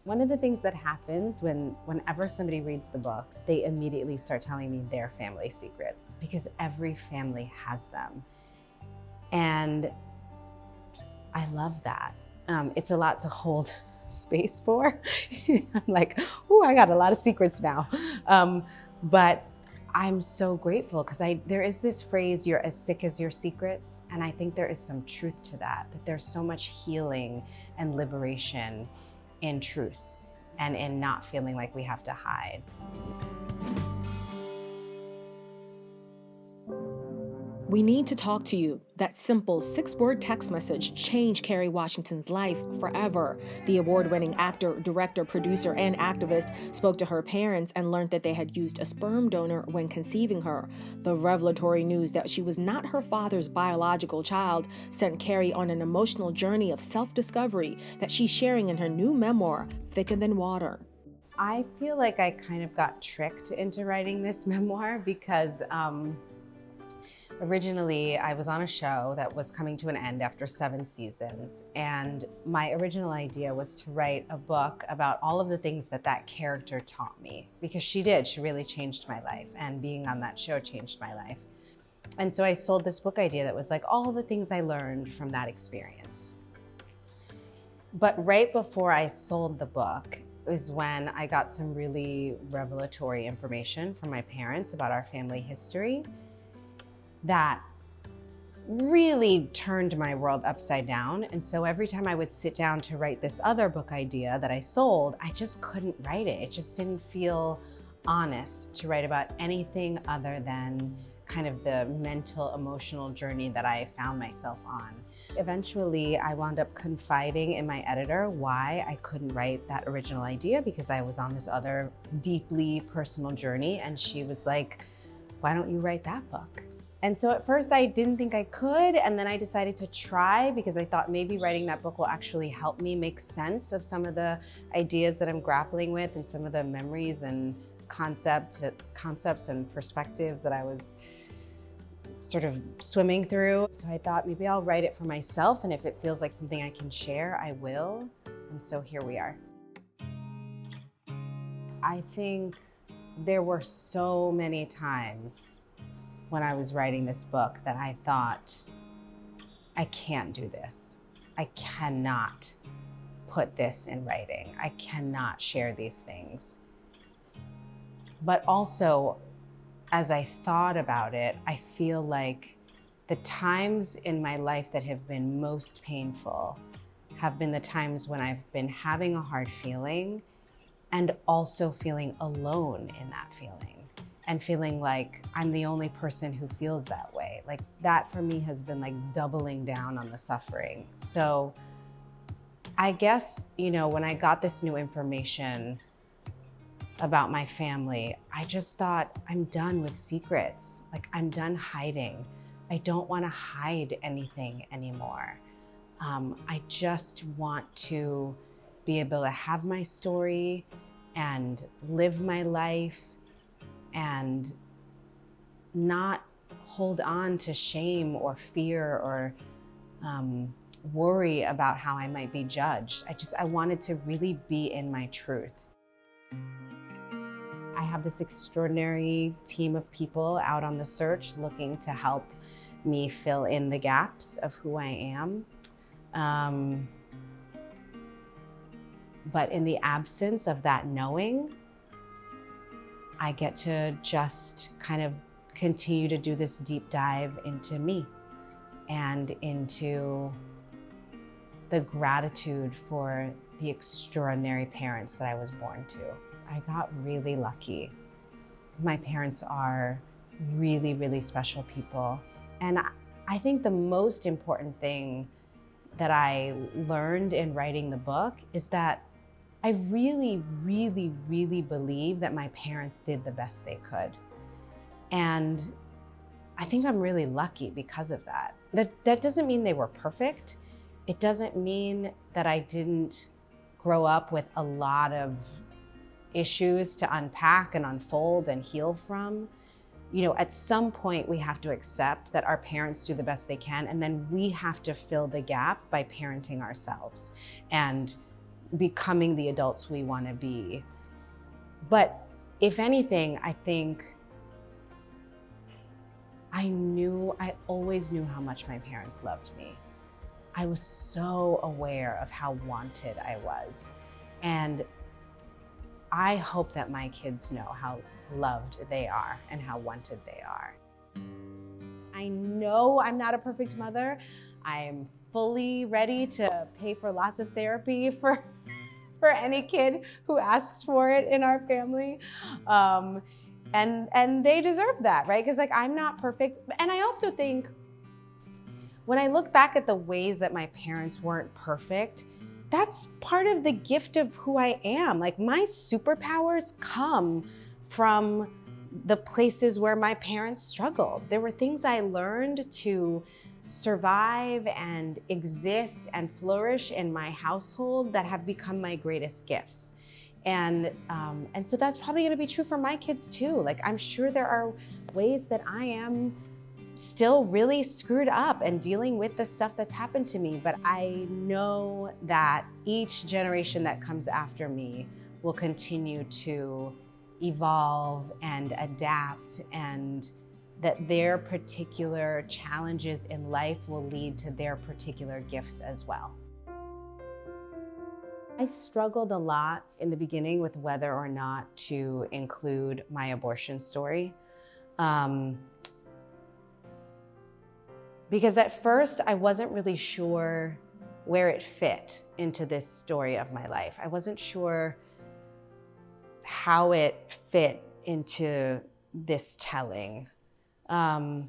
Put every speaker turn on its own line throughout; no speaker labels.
One of the things that happens whenever somebody reads the book, they immediately start telling me their family secrets, because every family has them. And I love that. It's a lot to hold space for. I'm like, oh, I got a lot of secrets now. But I'm so grateful because there is this phrase, you're as sick as your secrets. And I think there is some truth to that there's so much healing and liberation in truth and in not feeling like we have to hide.
We need to talk to you. That simple 6-word text message changed Kerry Washington's life forever. The award-winning actor, director, producer, and activist spoke to her parents and learned that they had used a sperm donor when conceiving her. The revelatory news that she was not her father's biological child sent Kerry on an emotional journey of self-discovery that she's sharing in her new memoir, Thicker Than Water.
I feel like I kind of got tricked into writing this memoir because originally, I was on a show that was coming to an end after 7 seasons, and my original idea was to write a book about all of the things that character taught me, because she really changed my life, and being on that show changed my life. And so I sold this book idea that was like all the things I learned from that experience. But right before I sold the book is when I got some really revelatory information from my parents about our family history that really turned my world upside down. And so every time I would sit down to write this other book idea that I sold, I just couldn't write it. It just didn't feel honest to write about anything other than kind of the mental, emotional journey that I found myself on. Eventually, I wound up confiding in my editor why I couldn't write that original idea, because I was on this other deeply personal journey. And she was like, why don't you write that book? And so at first I didn't think I could, and then I decided to try because I thought maybe writing that book will actually help me make sense of some of the ideas that I'm grappling with and some of the memories and concepts and perspectives that I was sort of swimming through. So I thought maybe I'll write it for myself, and if it feels like something I can share, I will. And so here we are. I think there were so many times when I was writing this book that I thought, I can't do this. I cannot put this in writing. I cannot share these things. But also, as I thought about it, I feel like the times in my life that have been most painful have been the times when I've been having a hard feeling and also feeling alone in that feeling. And feeling like I'm the only person who feels that way. Like that for me has been like doubling down on the suffering. So I guess, when I got this new information about my family, I just thought, I'm done with secrets. Like I'm done hiding. I don't want to hide anything anymore. I just want to be able to have my story and live my life and not hold on to shame or fear or worry about how I might be judged. I wanted to really be in my truth. I have this extraordinary team of people out on the search looking to help me fill in the gaps of who I am. But in the absence of that knowing, I get to just kind of continue to do this deep dive into me and into the gratitude for the extraordinary parents that I was born to. I got really lucky. My parents are really, really special people. And I think the most important thing that I learned in writing the book is that I really, really, really believe that my parents did the best they could. And I think I'm really lucky because of that. That doesn't mean they were perfect. It doesn't mean that I didn't grow up with a lot of issues to unpack and unfold and heal from. At some point we have to accept that our parents do the best they can, and then we have to fill the gap by parenting ourselves and becoming the adults we want to be. But if anything, I think I always knew how much my parents loved me. I was so aware of how wanted I was. And I hope that my kids know how loved they are and how wanted they are. I know I'm not a perfect mother. I'm fully ready to pay for lots of therapy for any kid who asks for it in our family. And they deserve that, right? Because like I'm not perfect. And I also think when I look back at the ways that my parents weren't perfect, that's part of the gift of who I am. Like my superpowers come from the places where my parents struggled. There were things I learned to survive and exist and flourish in my household that have become my greatest gifts. And so that's probably gonna be true for my kids too. Like I'm sure there are ways that I am still really screwed up and dealing with the stuff that's happened to me, but I know that each generation that comes after me will continue to evolve and adapt, and that their particular challenges in life will lead to their particular gifts as well. I struggled a lot in the beginning with whether or not to include my abortion story. Because at first I wasn't really sure where it fit into this story of my life. I wasn't sure how it fit into this telling. But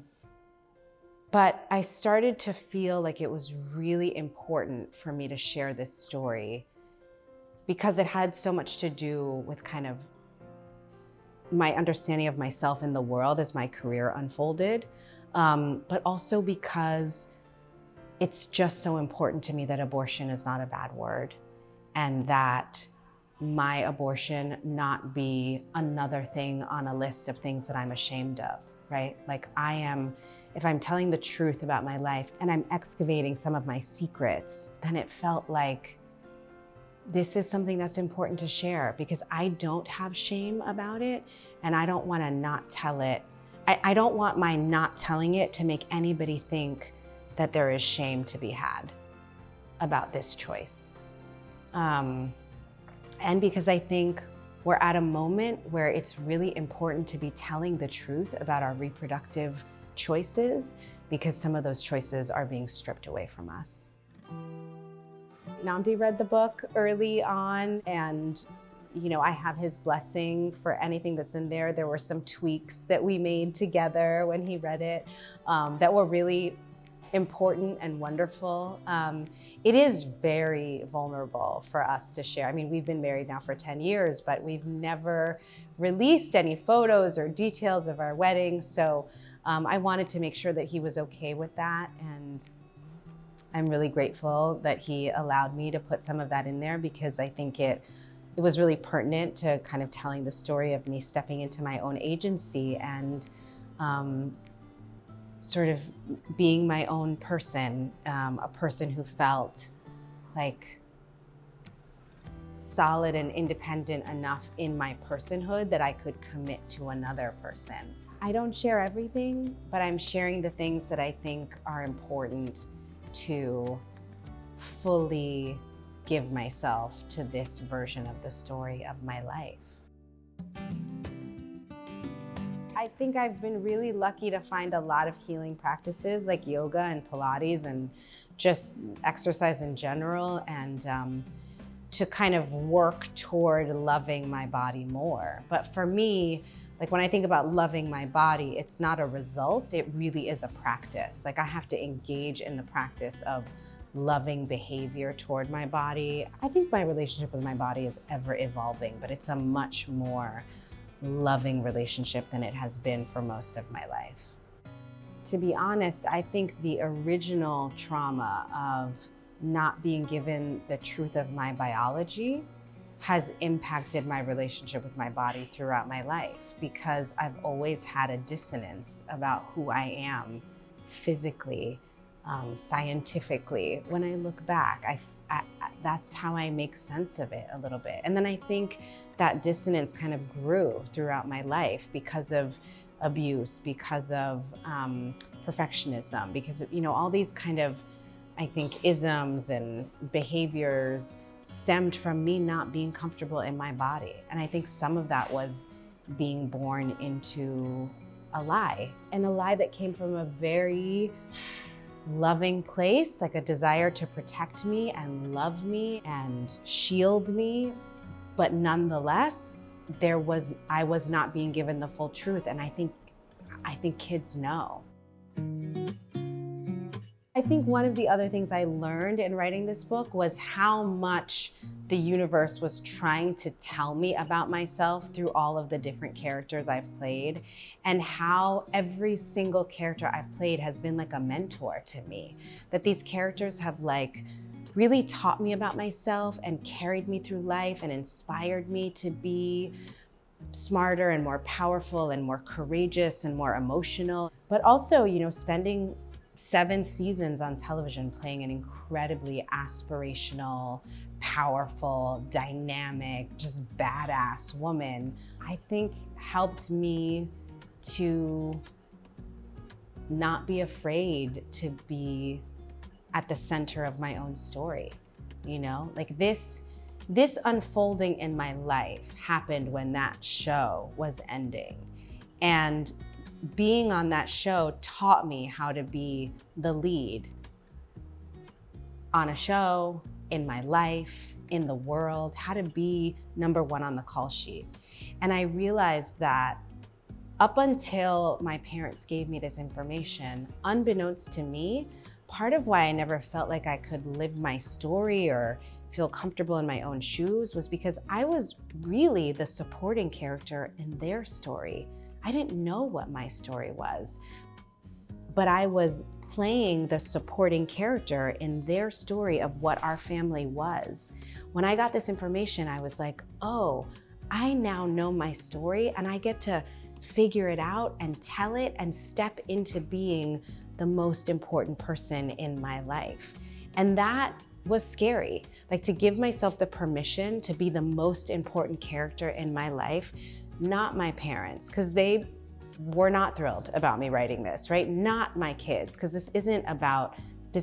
I started to feel like it was really important for me to share this story because it had so much to do with kind of my understanding of myself in the world as my career unfolded. But also because it's just so important to me that abortion is not a bad word, and that my abortion not be another thing on a list of things that I'm ashamed of, right? Like if I'm telling the truth about my life and I'm excavating some of my secrets, then it felt like this is something that's important to share because I don't have shame about it and I don't want to not tell it. I don't want my not telling it to make anybody think that there is shame to be had about this choice. And because I think we're at a moment where it's really important to be telling the truth about our reproductive choices because some of those choices are being stripped away from us. Nnamdi read the book early on, and I have his blessing for anything that's in there. There were some tweaks that we made together when he read it that were really important and wonderful. It is very vulnerable for us to share. I mean, we've been married now for 10 years, but we've never released any photos or details of our wedding. So I wanted to make sure that he was okay with that. And I'm really grateful that he allowed me to put some of that in there because I think it was really pertinent to kind of telling the story of me stepping into my own agency and sort of being my own person, a person who felt like solid and independent enough in my personhood that I could commit to another person. I don't share everything, but I'm sharing the things that I think are important to fully give myself to this version of the story of my life. I think I've been really lucky to find a lot of healing practices like yoga and Pilates and just exercise in general, and to kind of work toward loving my body more. But for me, like when I think about loving my body, it's not a result, it really is a practice. Like I have to engage in the practice of loving behavior toward my body. I think my relationship with my body is ever evolving, but it's a much more loving relationship than it has been for most of my life. To be honest, I think the original trauma of not being given the truth of my biology has impacted my relationship with my body throughout my life because I've always had a dissonance about who I am physically, scientifically. When I look back, that's how I make sense of it a little bit. And then I think that dissonance kind of grew throughout my life because of abuse, because of perfectionism, because of, all these kind of, I think, isms and behaviors stemmed from me not being comfortable in my body. And I think some of that was being born into a lie, and a lie that came from a very loving place, like a desire to protect me and love me and shield me. But nonetheless, I was not being given the full truth. And I think kids know. I think one of the other things I learned in writing this book was how much the universe was trying to tell me about myself through all of the different characters I've played, and how every single character I've played has been like a mentor to me. That these characters have really taught me about myself and carried me through life and inspired me to be smarter and more powerful and more courageous and more emotional. But also, spending 7 seasons on television playing an incredibly aspirational, powerful, dynamic, just badass woman, I think helped me to not be afraid to be at the center of my own story. This unfolding in my life happened when that show was ending. And being on that show taught me how to be the lead on a show, in my life, in the world, how to be number one on the call sheet. And I realized that up until my parents gave me this information, unbeknownst to me, part of why I never felt like I could live my story or feel comfortable in my own shoes was because I was really the supporting character in their story. I didn't know what my story was, but I was playing the supporting character in their story of what our family was. When I got this information, I was like, oh, I now know my story and I get to figure it out and tell it and step into being the most important person in my life. And that was scary, to give myself the permission to be the most important character in my life. Not my parents, because they were not thrilled about me writing this, right? Not my kids, because this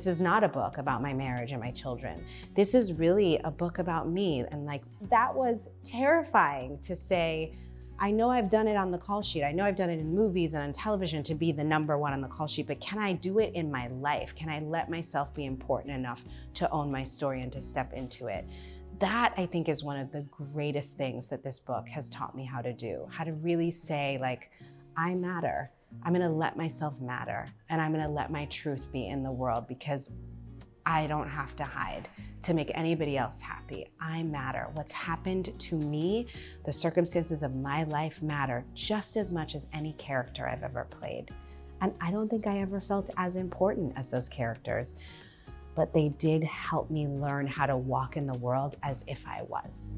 is not a book about my marriage and my children. This is really a book about me. And that was terrifying to say, I know I've done it on the call sheet. I know I've done it in movies and on television to be the number one on the call sheet, but can I do it in my life? Can I let myself be important enough to own my story and to step into it? That, I think, is one of the greatest things that this book has taught me how to do, how to really say, I matter. I'm gonna let myself matter, and I'm gonna let my truth be in the world because I don't have to hide to make anybody else happy. I matter. What's happened to me, the circumstances of my life matter just as much as any character I've ever played. And I don't think I ever felt as important as those characters, but they did help me learn how to walk in the world as if I was.